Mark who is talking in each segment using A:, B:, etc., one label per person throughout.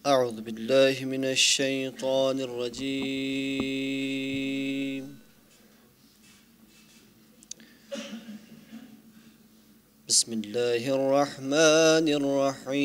A: أعوذ بالله من الشيطان الرجيم. بسم الله الرحمن الرحيم.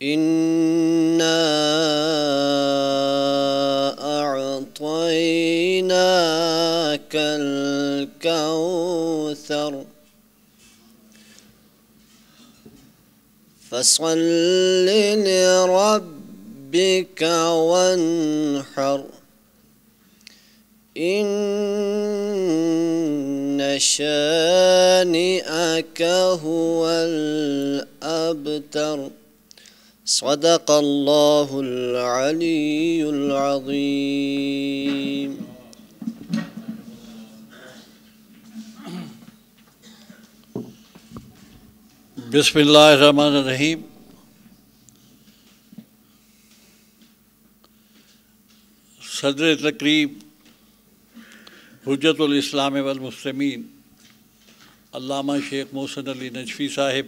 A: إنا أعطيناك الكوثر فصل لربك وانحر إن شانئك هو الأبتر. صدق الله العلي العظيم.
B: بسم اللہ الرحمن الرحیم. صدر تقریب حجت الاسلام والمسلمین علامہ شیخ محسن علی نجفی صاحب،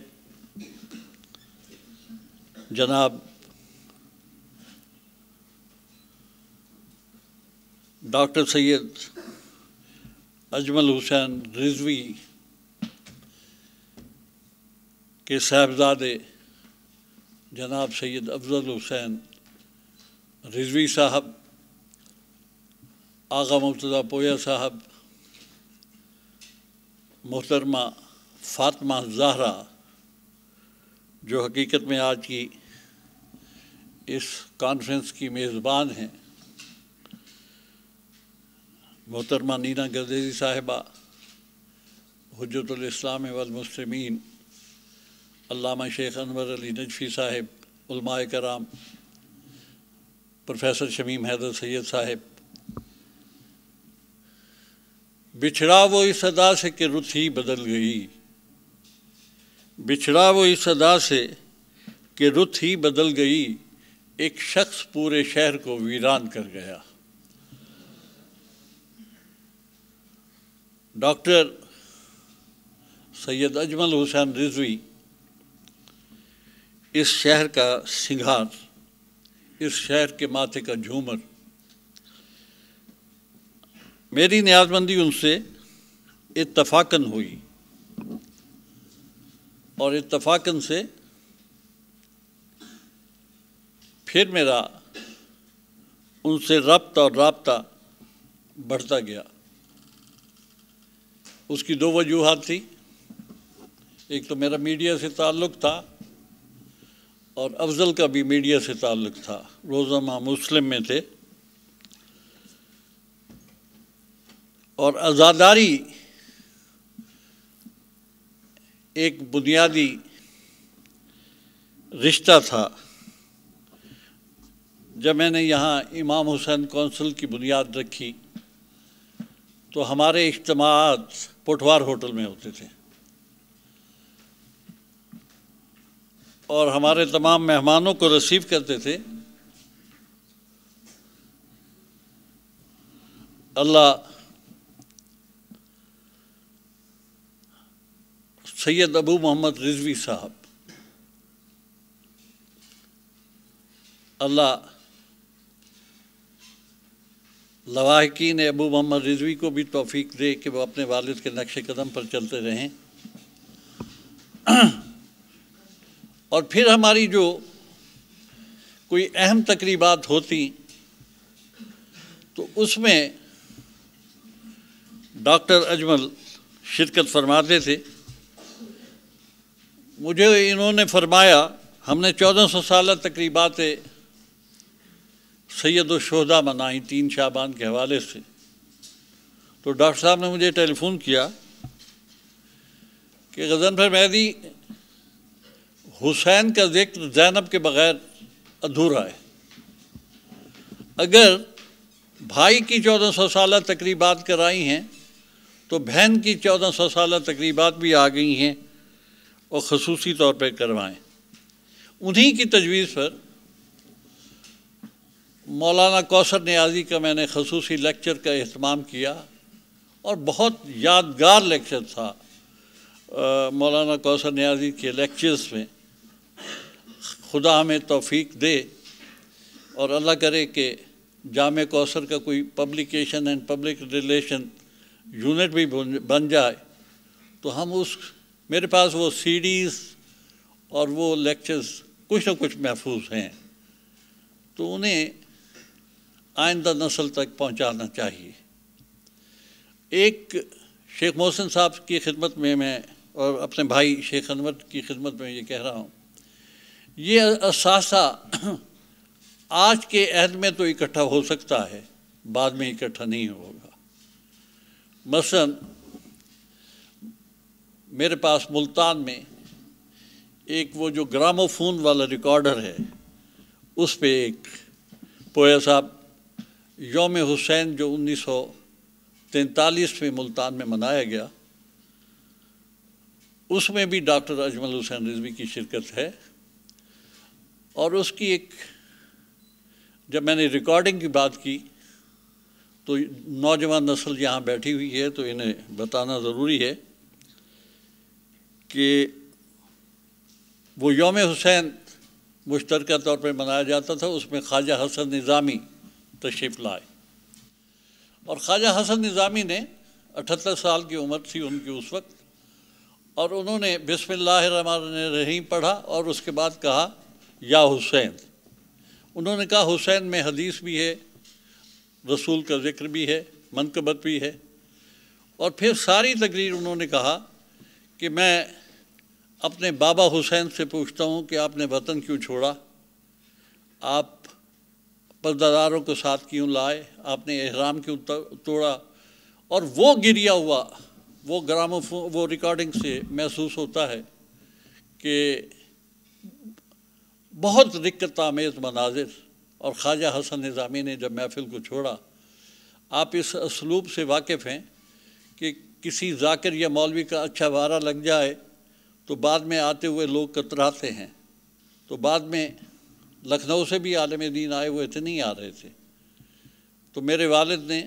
B: جناب ڈاکٹر سید اجمل حسین رضوی کے صاحبزادے جناب سید افضل حسین رضوی صاحب، آغا مرتضیٰ پویا صاحب، محترمہ فاطمہ زہرا جو حقیقت میں آج کی اس کانفرنس کی میزبان ہیں، محترمہ نینا گردیزی صاحبہ، حجت الاسلام والمسلمین علامہ شیخ انور علی نجفی صاحب، علماء کرام، پروفیسر شمیم حیدر سید صاحب. بچھڑا وہ اس ادا سے کہ رت ہی بدل گئی، بچھڑا وہ اس ادا سے کہ رت ہی بدل گئی، ایک شخص پورے شہر کو ویران کر گیا. ڈاکٹر سید اجمل حسین رضوی اس شہر کا سنگھار، اس شہر کے ماتھے کا جھومر. میری نیاز مندی ان سے اتفاقاً ہوئی اور اتفاقاً سے پھر میرا ان سے ربط اور رابطہ بڑھتا گیا. اس کی دو وجوہات تھی. ایک تو میرا میڈیا سے تعلق تھا اور افضل کا بھی میڈیا سے تعلق تھا، روزنامہ مسلم میں تھے، اور عزاداری ایک بنیادی رشتہ تھا. جب میں نے یہاں امام حسین کونسل کی بنیاد رکھی تو ہمارے اجتماعات پٹوار ہوٹل میں ہوتے تھے اور ہمارے تمام مہمانوں کو ریسیو کرتے تھے. اللہ سید ابو محمد رضوی صاحب، اللہ لواحقین ابو محمد رضوی کو بھی توفیق دے کہ وہ اپنے والد کے نقش قدم پر چلتے رہیں. اور پھر ہماری جو کوئی اہم تقریبات ہوتی تو اس میں ڈاکٹر اجمل شرکت فرماتے تھے. مجھے انہوں نے فرمایا، ہم نے 1400 سالہ تقریبات سید الشہداء منائیں 3 شعبان کے حوالے سے. تو ڈاکٹر صاحب نے مجھے ٹیلی فون کیا کہ غضنفر مہدی، حسین کا ذکر زینب کے بغیر ادھورا ہے. اگر بھائی کی 1400 سالہ تقریبات کرائی ہیں تو بہن کی 1400 سالہ تقریبات بھی آ گئی ہیں اور خصوصی طور پہ کروائیں. انہی کی تجویز پر مولانا کوثر نیازی کا میں نے خصوصی لیکچر کا اہتمام کیا اور بہت یادگار لیکچر تھا مولانا کوثر نیازی کے لیکچرز میں. خدا ہمیں توفیق دے اور اللہ کرے کہ جامع کوثر کا کوئی publication and public relation unit بھی بن جائے تو ہم میرے پاس وہ سی ڈیز اور وہ لیکچرز کچھ نہ کچھ محفوظ ہیں تو انہیں آئندہ نسل تک پہنچانا چاہیے. ایک شیخ محسن صاحب کی خدمت میں اور اپنے بھائی شیخ انور کی خدمت میں یہ کہہ رہا ہوں، یہ اثاثہ آج کے عہد میں تو اکٹھا ہو سکتا ہے، بعد میں اکٹھا نہیں ہوگا. مثلا میرے پاس ملتان میں ایک وہ جو گراموفون والا ریکارڈر ہے، اس پہ ایک پویا صاحب یوم حسین جو 1943 میں ملتان میں منایا گیا، اس میں بھی ڈاکٹر اجمل حسین رضوی کی شرکت ہے. اور اس کی جب میں نے ریکارڈنگ کی بات کی تو نوجوان نسل یہاں بیٹھی ہوئی ہے تو انہیں بتانا ضروری ہے کہ وہ یوم حسین مشترکہ طور پر منایا جاتا تھا، اس میں خواجہ حسن نظامی تشریف لائے. اور خواجہ حسن نظامی نے 78 سال کی عمر تھی ان کی اس وقت، اور انہوں نے بسم اللہ الرحمن الرحیم پڑھا اور اس کے بعد کہا یا حسین. انہوں نے کہا حسین میں حدیث بھی ہے، رسول کا ذکر بھی ہے، منقبت بھی ہے. اور پھر ساری تقریر انہوں نے کہا کہ میں اپنے بابا حسین سے پوچھتا ہوں کہ آپ نے وطن کیوں چھوڑا، آپ پردہ داروں کو ساتھ کیوں لائے، آپ نے احرام کیوں توڑا. اور وہ گریا ہوا وہ گراموفون وہ ریکارڈنگ سے محسوس ہوتا ہے کہ بہت رقت آمیز مناظر. اور خواجہ حسن نظامی نے جب محفل کو چھوڑا، آپ اس اسلوب سے واقف ہیں کہ کسی ذاکر یا مولوی کا اچھا وارہ لگ جائے تو بعد میں آتے ہوئے لوگ کتراتے ہیں. تو بعد میں لکھنؤ سے بھی عالم دین آئے ہوئے تھے، نہیں آ رہے تھے. تو میرے والد نے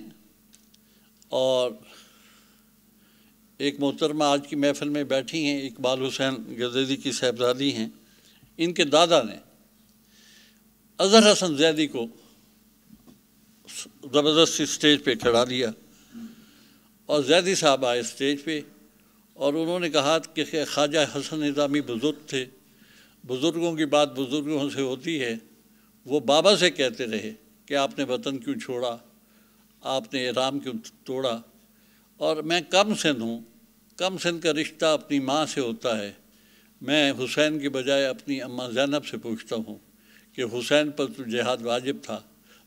B: اور ایک محترمہ آج کی محفل میں بیٹھی ہیں، اقبال حسین گزیدی کی صاحبزادی ہیں، ان کے دادا نے اظہر حسن زیدی کو زبردستی اسٹیج پہ کھڑا دیا اور زیدی صاحب آئے اسٹیج پہ اور انہوں نے کہا کہ خواجہ حسن نظامی بزرگ تھے، بزرگوں کی بات بزرگوں سے ہوتی ہے. وہ بابا سے کہتے رہے کہ آپ نے وطن کیوں چھوڑا، آپ نے احرام کیوں توڑا. اور میں کم سن ہوں، کم سن کا رشتہ اپنی ماں سے ہوتا ہے. میں حسین کی بجائے اپنی اماں زینب سے پوچھتا ہوں کہ حسین پر تو جہاد واجب تھا،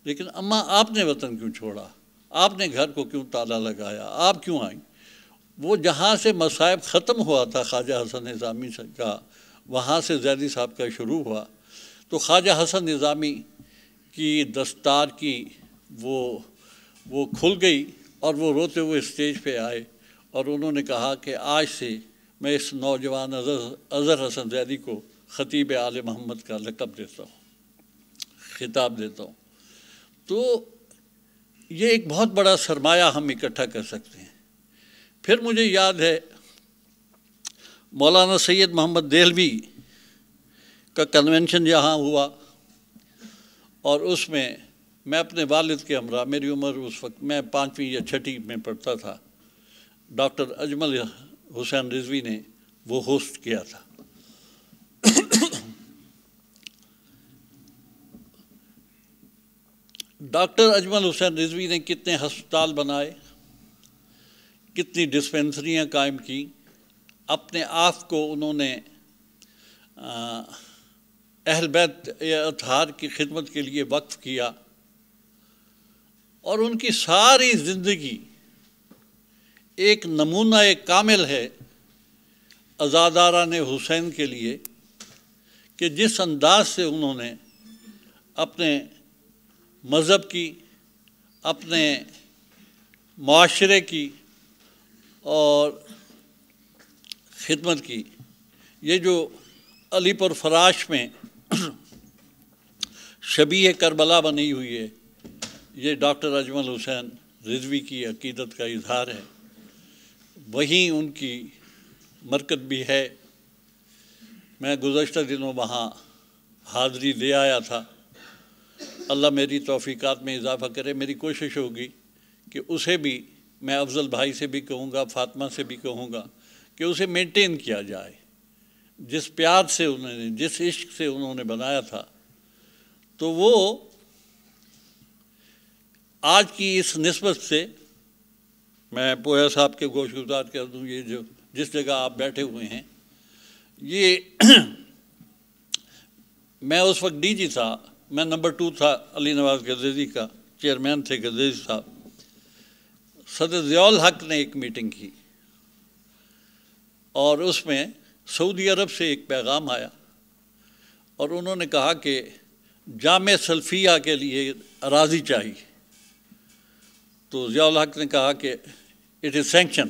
B: لیکن اماں آپ نے وطن کیوں چھوڑا، آپ نے گھر کو کیوں تالا لگایا، آپ کیوں آئیں. وہ جہاں سے مصائب ختم ہوا تھا خواجہ حسن نظامی کا، وہاں سے زیدی صاحب کا شروع ہوا. تو خواجہ حسن نظامی کی دستار کی وہ کھل گئی اور وہ روتے ہوئے اسٹیج پہ آئے اور انہوں نے کہا کہ آج سے میں اس نوجوان اظہر حسن زیدی کو خطیب آل محمد کا لقب دیتا ہوں، خطاب دیتا ہوں. تو یہ ایک بہت بڑا سرمایہ ہم اکٹھا کر سکتے ہیں. پھر مجھے یاد ہے مولانا سید محمد دہلوی کا کنونشن یہاں ہوا اور اس میں اپنے والد کے ہمراہ، میری عمر اس وقت میں 5ویں یا 6ٹھی میں پڑھتا تھا، ڈاکٹر اجمل حسین رضوی نے وہ ہوسٹ کیا تھا. ڈاکٹر اجمل حسین رضوی نے کتنے ہسپتال بنائے، کتنی ڈسپینسریاں قائم کی، اپنے آپ کو انہوں نے اہل بیت اطہار کی خدمت کے لیے وقف کیا. اور ان کی ساری زندگی ایک نمونہ کامل ہے عزاداران حسین کے لیے کہ جس انداز سے انہوں نے اپنے مذہب کی، اپنے معاشرے کی اور خدمت کی. یہ جو علی پور فراش میں شبیہ کربلا بنی ہوئی ہے، یہ ڈاکٹر اجمل حسین رضوی کی عقیدت کا اظہار ہے. وہیں ان کی مرکز بھی ہے۔ میں گزشتہ دنوں وہاں حاضری دے آیا تھا۔ اللہ میری توفیقات میں اضافہ کرے۔ میری کوشش ہوگی کہ اسے بھی، میں افضل بھائی سے بھی کہوں گا، فاطمہ سے بھی کہوں گا کہ اسے مینٹین کیا جائے۔ جس پیار سے انہوں نے، جس عشق سے انہوں نے بنایا تھا، تو وہ آج کی اس نسبت سے میں پویا صاحب کے گوش گزار کر دوں، یہ جو جس جگہ آپ بیٹھے ہوئے ہیں، یہ میں اس وقت ڈی جی تھا، میں نمبر 2 تھا علی نواز گزیزی کا، چیئرمین تھے گزیزی صاحب۔ صدر ضیاء الحق نے ایک میٹنگ کی اور اس میں سعودی عرب سے ایک پیغام آیا اور انہوں نے کہا کہ جامع سلفیہ کے لیے اراضی چاہیے۔ تو ضیاء الحق نے کہا کہ اٹ از سینکشن،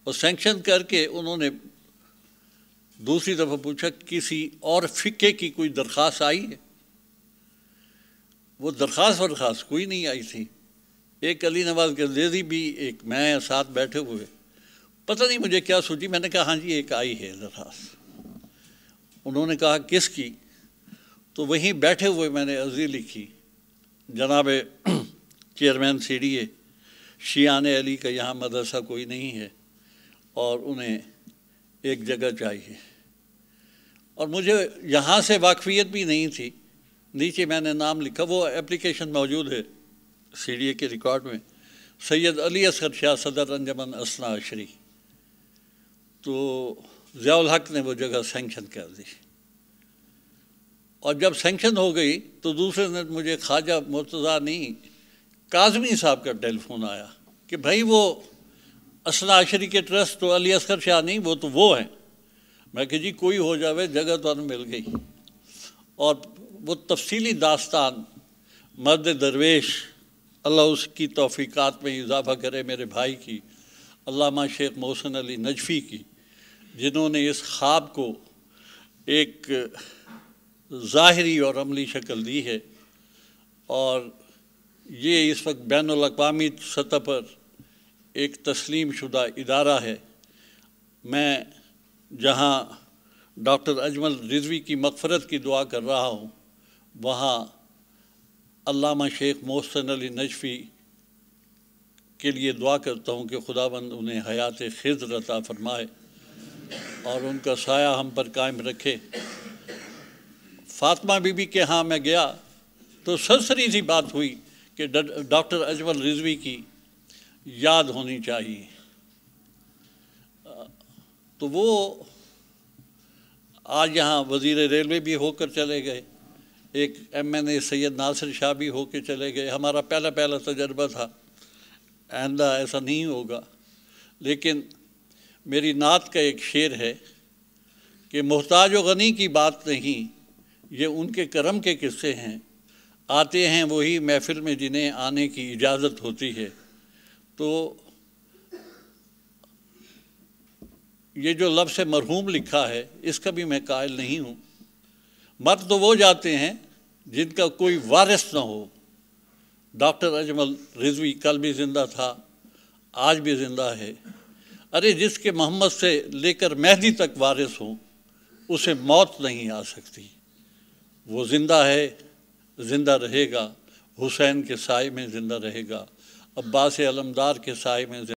B: اور سینکشن کر کے انہوں نے دوسری دفعہ پوچھا کسی اور فقہ کی کوئی درخواست آئی ہے؟ وہ درخواست کوئی نہیں آئی تھی۔ ایک علی نواز گزیزی بھی، ایک میں، ساتھ بیٹھے ہوئے، پتہ نہیں مجھے کیا سوچی، میں نے کہا ہاں جی ایک آئی ہے درخواست۔ انہوں نے کہا کس کی؟ تو وہیں بیٹھے ہوئے میں نے عرضی لکھی، جناب چیئرمین سی ڈی اے، شیعان علی کا یہاں مدرسہ کوئی نہیں ہے اور انہیں ایک جگہ چاہیے، اور مجھے یہاں سے واقفیت بھی نہیں تھی۔ نیچے میں نے نام لکھا، وہ اپلیکیشن موجود ہے سی ڈی اے کے ریکارڈ میں، سید علی اصغر شاہ صدر انجمن اثنا عشری۔ تو ضیاء الحق نے وہ جگہ سینکشن کر دی، اور جب سینکشن ہو گئی تو دوسرے دن مجھے خواجہ مرتضیٰ نہیں، کاظمی صاحب کا ٹیلی فون آیا کہ بھائی وہ اثنا عشری کے ٹرسٹ تو علی اصغر شاہ نہیں، وہ تو وہ ہیں۔ میں کہ جی کوئی ہو جاوے، جگہ تو مل گئی۔ اور وہ تفصیلی داستان مرد درویش، اللہ اس کی توفیقات میں اضافہ کرے، میرے بھائی کی، علامہ شیخ محسن علی نجفی کی، جنہوں نے اس خواب کو ایک ظاہری اور عملی شکل دی ہے، اور یہ اس وقت بین الاقوامی سطح پر ایک تسلیم شدہ ادارہ ہے۔ میں جہاں ڈاکٹر اجمل رضوی کی مغفرت کی دعا کر رہا ہوں، وہاں علامہ شیخ محسن علی نجفی کے لیے دعا کرتا ہوں کہ خداوند انہیں حیات خضر عطا فرمائے اور ان کا سایہ ہم پر قائم رکھے۔ فاطمہ بی بی کے ہاں میں گیا تو سرسری سی بات ہوئی کہ ڈاکٹر اجمل رضوی کی یاد ہونی چاہیے، تو وہ آج یہاں وزیر ریلوے بھی ہو کر چلے گئے، ایک MNA سید ناصر شاہ بھی ہو کے چلے گئے۔ ہمارا پہلا تجربہ تھا، آئندہ ایسا نہیں ہوگا۔ لیکن میری نعت کا ایک شعر ہے کہ محتاج و غنی کی بات نہیں، یہ ان کے کرم کے قصے ہیں، آتے ہیں وہی محفل میں جنہیں آنے کی اجازت ہوتی ہے۔ تو یہ جو لفظ مرحوم لکھا ہے، اس کا بھی میں قائل نہیں ہوں۔ مرد تو وہ جاتے ہیں جن کا کوئی وارث نہ ہو۔ ڈاکٹر اجمل رضوی کل بھی زندہ تھا، آج بھی زندہ ہے۔ ارے جس کے محمد سے لے کر مہدی تک وارث ہوں، اسے موت نہیں آ سکتی۔ وہ زندہ ہے، زندہ رہے گا، حسین کے سائے میں زندہ رہے گا، عباس علمدار کے سائے میں